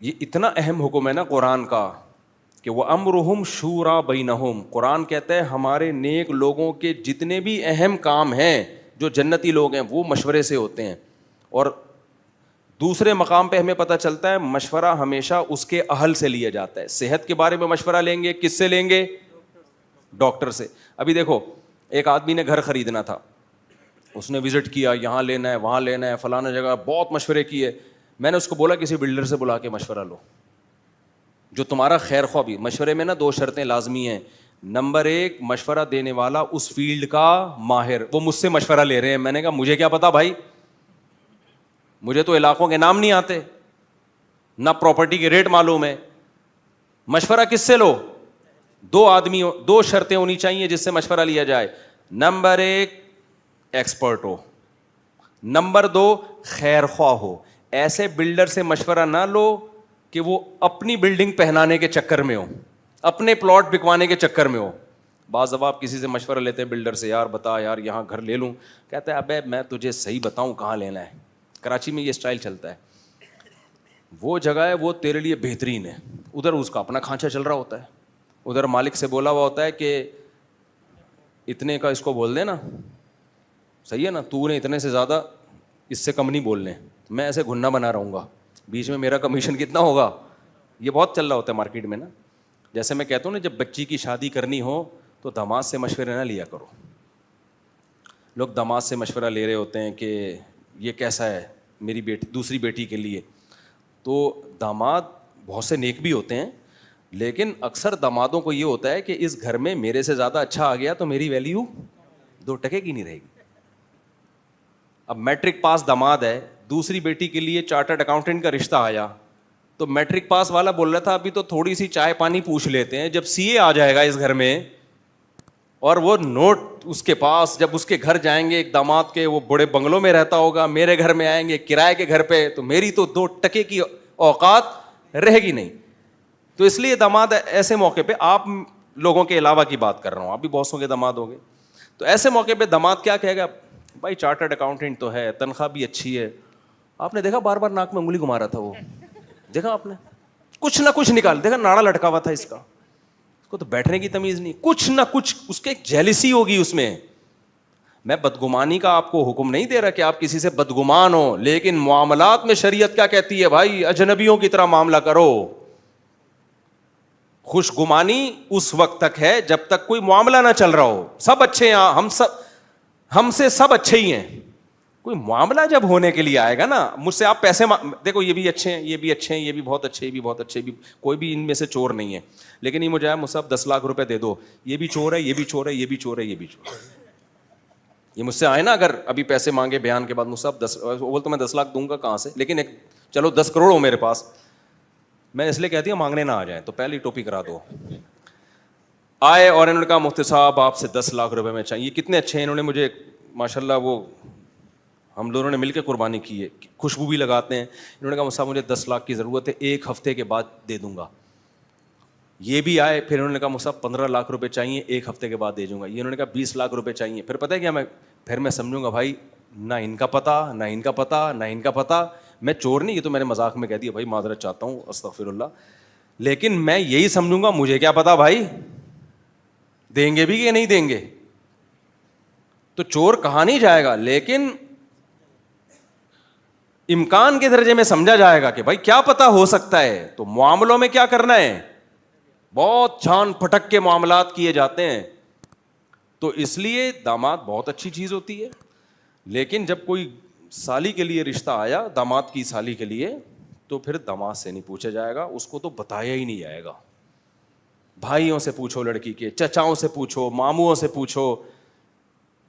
یہ اتنا اہم حکم ہے نا قرآن کا کہ وہ امرہم شورا بینہم. قرآن کہتا ہے ہمارے نیک لوگوں کے جتنے بھی اہم کام ہیں, جو جنتی لوگ ہیں, وہ مشورے سے ہوتے ہیں. اور دوسرے مقام پہ ہمیں پتہ چلتا ہے مشورہ ہمیشہ اس کے اہل سے لیا جاتا ہے. صحت کے بارے میں مشورہ لیں گے کس سے لیں گے؟ ڈاکٹر سے. ابھی دیکھو ایک آدمی نے گھر خریدنا تھا, اس نے وزٹ کیا, یہاں لینا ہے وہاں لینا ہے فلانا جگہ, بہت مشورے کیے. میں نے اس کو بولا کسی بلڈر سے بلا کے مشورہ لو جو تمہارا خیر خواہ بھی. مشورے میں نا 2 شرطیں لازمی ہیں. نمبر 1, مشورہ دینے والا اس فیلڈ کا ماہر. وہ مجھ سے مشورہ لے رہے ہیں, میں نے کہا مجھے کیا پتا بھائی, مجھے تو علاقوں کے نام نہیں آتے, نہ پراپرٹی کے ریٹ معلوم ہے. مشورہ کس سے لو؟ 2 شرطیں ہونی چاہیے جس سے مشورہ لیا جائے. نمبر 1 ایکسپرٹ ہو, نمبر 2 خیر خواہ ہو. ایسے بلڈر سے مشورہ نہ لو کہ وہ اپنی بلڈنگ پہنانے کے چکر میں ہو, اپنے پلاٹ بکوانے کے چکر میں ہو. بعض دفعہ آپ کسی سے مشورہ لیتے ہیں بلڈر سے, یار بتا یار یہاں گھر لے لوں, کہتا ہے ابے میں تجھے صحیح بتاؤں کہاں لینا ہے. کراچی میں یہ اسٹائل چلتا ہے, وہ جگہ ہے وہ تیرے لیے بہترین ہے, ادھر اس کا اپنا کھانچا چل رہا ہوتا ہے, ادھر مالک سے بولا ہوا ہوتا ہے کہ اتنے کا اس کو بول دے نا, صحیح ہے نا, تو نے اتنے سے زیادہ اس سے کم نہیں بولنے, میں ایسے گھننا بنا رہوں گا, بیچ میں میرا کمیشن کتنا ہوگا. یہ بہت چل رہا ہوتا ہے مارکیٹ میں نا. جیسے میں کہتا ہوں نا جب بچی کی شادی کرنی ہو تو داماد سے مشورے نہ لیا کرو. لوگ داماد سے مشورہ لے رہے ہوتے ہیں کہ یہ کیسا ہے میری بیٹی, دوسری بیٹی کے لیے. تو داماد بہت سے نیک بھی ہوتے ہیں, لیکن اکثر دامادوں کو یہ ہوتا ہے کہ اس گھر میں میرے سے زیادہ اچھا آ گیا تو میری ویلیو 2 ٹکے کی نہیں رہے گی. اب میٹرک پاس داماد ہے, دوسری بیٹی کے لیے چارٹرڈ اکاؤنٹنٹ کا رشتہ آیا, تو میٹرک پاس والا بول رہا تھا ابھی تو تھوڑی سی چائے پانی پوچھ لیتے ہیں, جب سی اے آ جائے گا اس گھر میں اور وہ نوٹ اس کے پاس, جب اس کے گھر جائیں گے ایک داماد کے, وہ بڑے بنگلوں میں رہتا ہوگا, میرے گھر میں آئیں گے کرائے کے گھر پہ, تو میری تو 2 ٹکے کی اوقات رہے گی نہیں. تو اس لیے داماد ایسے موقع پہ, آپ لوگوں کے علاوہ کی بات کر رہا ہوں, آپ بھی بہت سو کے داماد ہو گے, تو ایسے موقع پہ داماد کیا کہے گا, بھائی چارٹرڈ اکاؤنٹنٹ تو ہے, تنخواہ بھی اچھی ہے. آپ نے دیکھا بار بار ناک میں انگلی گھما رہا تھا وہ, دیکھا آپ نے, کچھ نہ کچھ نکال, دیکھا ناڑا لٹکا ہوا تھا اس کا, اس کو تو بیٹھنے کی تمیز نہیں, کچھ نہ کچھ اس کے ایک جیلسی ہوگی اس میں. میں بدگمانی کا آپ کو حکم نہیں دے رہا کہ آپ کسی سے بدگمان ہو, لیکن معاملات میں شریعت کیا کہتی ہے, بھائی اجنبیوں کی طرح معاملہ کرو. خوش گمانی اس وقت تک ہے جب تک کوئی معاملہ نہ چل رہا ہو, سب اچھے ہیں, ہم سے سب اچھے ہی ہیں. کوئی معاملہ جب ہونے کے لیے آئے گا نا, مجھ سے آپ پیسے دیکھو یہ بھی اچھے ہیں, یہ بھی اچھے ہیں, یہ بھی بہت اچھے, یہ بھی بہت اچھے, بھی کوئی بھی ان میں سے چور نہیں ہے, لیکن یہ مجھے آیا مجھ سے آپ 10 لاکھ روپے دے دو, یہ بھی چور ہے, یہ بھی چور ہے, یہ بھی چور ہے, یہ بھی چور ہے. یہ مجھ سے آئے نا اگر ابھی پیسے مانگے بیان کے بعد, مجھ سے آپ 10 بول تو میں 10 لاکھ دوں گا کہاں سے, لیکن ایک چلو 10 کروڑ ہو میرے پاس, میں اس لیے کہتی ہوں مانگنے نہ آ جائیں, تو پہلی ٹوپی کرا دو. آئے اور انہوں نے کہا مفتی صاحب آپ سے 10 لاکھ روپے میں چاہیے. کتنے اچھے ہیں, انہوں نے مجھے ماشاء اللہ, وہ ہم دونوں نے مل کے قربانی کی ہے, خوشبو بھی لگاتے ہیں. انہوں نے کہا صاحب مجھے 10 لاکھ کی ضرورت ہے, 1 ہفتے کے بعد دے دوں گا. یہ بھی آئے, پھر انہوں نے کہا صاحب 15 لاکھ روپے چاہیے, 1 ہفتے کے بعد دے دوں گا. یہ انہوں نے کہا 20 لاکھ روپے چاہیے. پھر پتہ ہے کیا, پھر میں سمجھوں گا بھائی نہ ان کا پتہ, نہ ان کا پتہ, نہ ان کا پتہ. میں چور نہیں, یہ تو میں نے مذاق میں کہہ دیا, بھائی معذرت چاہتا ہوں, استغفر اللہ, لیکن میں یہی سمجھوں گا مجھے کیا پتا بھائی دیں گے بھی کہ نہیں دیں گے. تو چور کہا نہیں جائے گا, لیکن امکان کے درجے میں سمجھا جائے گا کہ بھائی کیا پتا ہو سکتا ہے. تو معاملوں میں کیا کرنا ہے, بہت چھان پھٹک کے معاملات کیے جاتے ہیں. تو اس لیے داماد بہت اچھی چیز ہوتی ہے, لیکن جب کوئی سالی کے لیے رشتہ آیا, داماد کی سالی کے لیے, تو پھر داماد سے نہیں پوچھا جائے گا, اس کو تو بتایا ہی نہیں جائے گا. بھائیوں سے پوچھو, لڑکی کے چچاؤں سے پوچھو, ماموں سے پوچھو.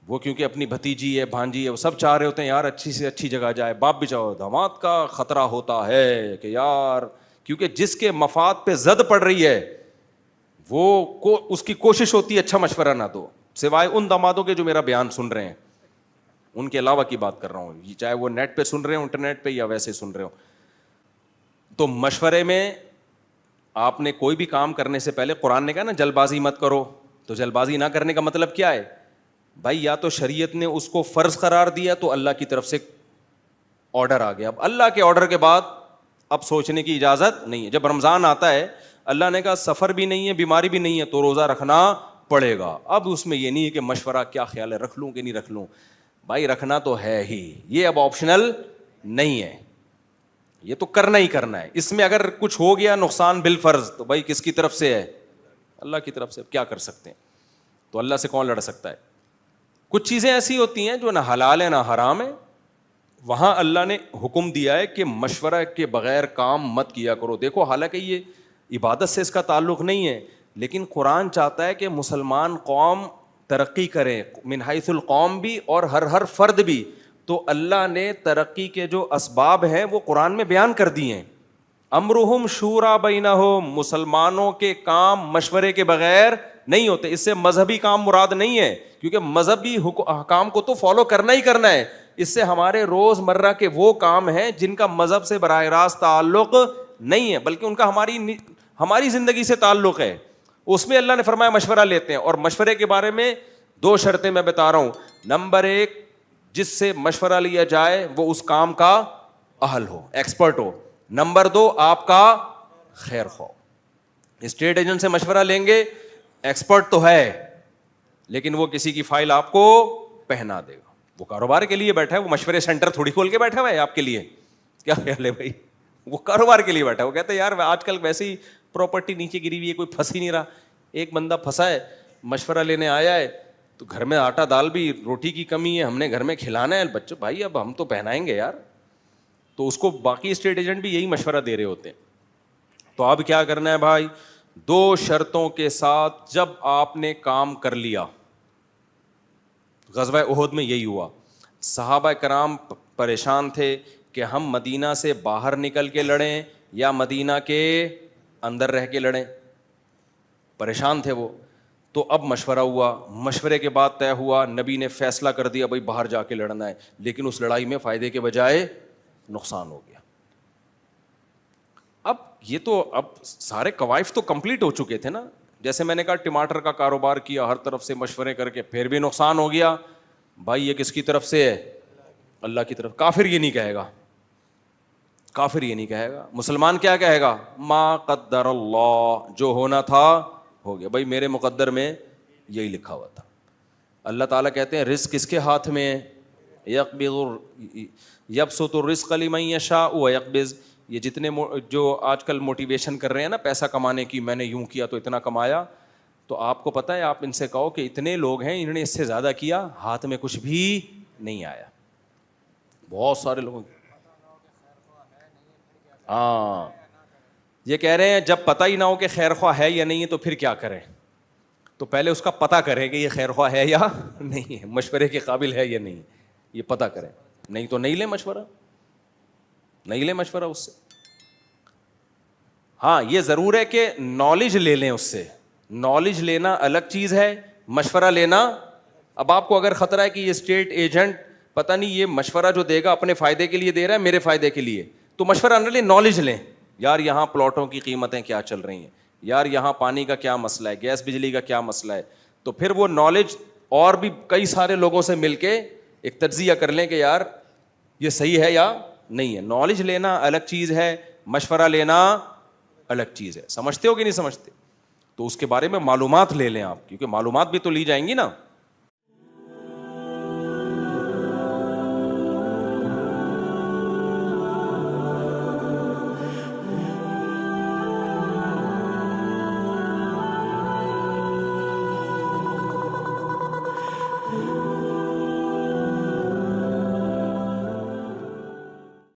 وہ کیونکہ اپنی بھتیجی ہے, بھانجی ہے, وہ سب چاہ رہے ہوتے ہیں یار اچھی سے اچھی جگہ جائے. باپ بھی چاہو, داماد کا خطرہ ہوتا ہے کہ یار, کیونکہ جس کے مفاد پہ زد پڑ رہی ہے وہ اس کی کوشش ہوتی ہے اچھا مشورہ نہ دو, سوائے ان دامادوں کے جو میرا بیان سن رہے ہیں, ان کے علاوہ کی بات کر رہا ہوں, چاہے وہ نیٹ پہ سن رہے ہوں, انٹرنیٹ پہ, یا ویسے سن رہے ہوں. تو مشورے میں آپ نے کوئی بھی کام کرنے سے پہلے, قرآن نے کہا نا جلد بازی مت کرو, تو جلد بازی نہ کرنے کا مطلب کیا ہے بھائی, یا تو شریعت نے اس کو فرض قرار دیا تو اللہ کی طرف سے آرڈر آ گیا. اب اللہ کے آرڈر کے بعد اب سوچنے کی اجازت نہیں ہے. جب رمضان آتا ہے اللہ نے کہا سفر بھی نہیں ہے بیماری بھی نہیں ہے تو روزہ رکھنا پڑے گا. اب اس میں یہ نہیں ہے کہ مشورہ کیا خیال ہے رکھ لوں کہ نہیں رکھ لوں, بھائی رکھنا تو ہے ہی, یہ اب آپشنل نہیں ہے, یہ تو کرنا ہی کرنا ہے. اس میں اگر کچھ ہو گیا نقصان بالفرض تو بھائی کس کی طرف سے ہے؟ اللہ کی طرف سے. کیا کر سکتے ہیں؟ تو اللہ سے کون لڑ سکتا ہے؟ کچھ چیزیں ایسی ہوتی ہیں جو نہ حلال ہے نہ حرام ہے, وہاں اللہ نے حکم دیا ہے کہ مشورہ کے بغیر کام مت کیا کرو. دیکھو حالانکہ یہ عبادت سے اس کا تعلق نہیں ہے, لیکن قرآن چاہتا ہے کہ مسلمان قوم ترقی کریں, من حیث القوم بھی اور ہر فرد بھی. تو اللہ نے ترقی کے جو اسباب ہیں وہ قرآن میں بیان کر دیے ہیں. امرہم شورا بینہم, مسلمانوں کے کام مشورے کے بغیر نہیں ہوتے. اس سے مذہبی کام مراد نہیں ہے, کیونکہ مذہبی حکام کو تو فالو کرنا ہی کرنا ہے. اس سے ہمارے روز مرہ کے وہ کام ہیں جن کا مذہب سے براہ راست تعلق نہیں ہے, بلکہ ان کا ہماری زندگی سے تعلق ہے. اس میں اللہ نے فرمایا مشورہ لیتے ہیں. اور مشورے کے بارے میں 2 شرطیں میں بتا رہا ہوں. نمبر 1, جس سے مشورہ لیا جائے وہ اس کام کا اہل ہو, ایکسپرٹ ہو. نمبر 2, آپ کا خیر خواہ. اسٹیٹ ایجنٹ سے مشورہ لیں گے, ایکسپرٹ تو ہے لیکن وہ کسی کی فائل آپ کو پہنا دے گا. وہ کاروبار کے لیے بیٹھا ہے, وہ مشورے سینٹر تھوڑی کھول کے بیٹھا ہوا ہے آپ کے لیے. کیا خیال ہے بھائی؟ وہ کاروبار کے لیے بیٹھا ہے. وہ کہتا ہے یار آج کل ویسے ہی پراپرٹی نیچے گری ہوئی ہے, کوئی پھنس ہی نہیں رہا. ایک بندہ پھنسا ہے, مشورہ لینے آیا ہے, تو گھر میں آٹا دال بھی, روٹی کی کمی ہے, ہم نے گھر میں کھلانا ہے بچوں, بھائی اب ہم تو پہنائیں گے یار. تو اس کو باقی اسٹیٹ ایجنٹ بھی یہی مشورہ دے رہے ہوتے ہیں. تو اب کیا کرنا ہے بھائی؟ 2 شرطوں کے ساتھ جب آپ نے کام کر لیا. غزوہ احد میں یہی ہوا. صحابہ کرام پریشان تھے کہ ہم مدینہ سے باہر نکل کے لڑیں یا مدینہ کے اندر رہ کے لڑیں, پریشان تھے وہ. تو اب مشورہ ہوا, مشورے کے بعد طے ہوا, نبی نے فیصلہ کر دیا بھائی باہر جا کے لڑنا ہے, لیکن اس لڑائی میں فائدے کے بجائے نقصان ہو گیا. اب یہ تو اب سارے قوائف تو کمپلیٹ ہو چکے تھے نا. جیسے میں نے کہا ٹماٹر کا کاروبار کیا, ہر طرف سے مشورے کر کے, پھر بھی نقصان ہو گیا, بھائی یہ کس کی طرف سے ہے؟ اللہ کی طرف. کافر یہ نہیں کہے گا, کافر یہ نہیں کہے گا. مسلمان کیا کہے گا؟ ما قدر اللہ, جو ہونا تھا ہو گیا. بھائی میرے مقدر میں یہی لکھا ہوا تھا. اللہ تعالیٰ کہتے ہیں رزق کس کے ہاتھ میں ہے؟ یبسط الرزق لمن یشاء ویقبض. یہ جتنے جو آج کل موٹیویشن کر رہے ہیں نا پیسہ کمانے کی, میں نے یوں کیا تو اتنا کمایا, تو آپ کو پتہ ہے, آپ ان سے کہو کہ اتنے لوگ ہیں انہوں نے اس سے زیادہ کیا, ہاتھ میں کچھ بھی نہیں آیا. بہت سارے لوگ ہاں یہ کہہ رہے ہیں جب پتہ ہی نہ ہو کہ خیر خواہ ہے یا نہیں ہے تو پھر کیا کریں؟ تو پہلے اس کا پتہ کریں کہ یہ خیر خواہ ہے یا نہیں ہے, مشورے کے قابل ہے یا نہیں, یہ پتہ کریں. نہیں تو نہیں لیں مشورہ, نہیں لیں مشورہ اس سے. ہاں یہ ضرور ہے کہ نالج لے لیں اس سے. نالج لینا الگ چیز ہے, مشورہ لینا. اب آپ کو اگر خطرہ ہے کہ یہ اسٹیٹ ایجنٹ پتہ نہیں یہ مشورہ جو دے گا اپنے فائدے کے لیے دے رہا ہے میرے فائدے کے لیے, تو مشورہ نہ لیں, نالج لیں. یار یہاں پلاٹوں کی قیمتیں کیا چل رہی ہیں, یار یہاں پانی کا کیا مسئلہ ہے, گیس بجلی کا کیا مسئلہ ہے. تو پھر وہ نالج اور بھی کئی سارے لوگوں سے مل کے ایک تجزیہ کر لیں کہ یار یہ صحیح ہے یا نہیں ہے. نالج لینا الگ چیز ہے, مشورہ لینا الگ چیز ہے. سمجھتے ہو کہ نہیں سمجھتے؟ تو اس کے بارے میں معلومات لے لیں آپ, کیونکہ معلومات بھی تو لی جائیں گی نا.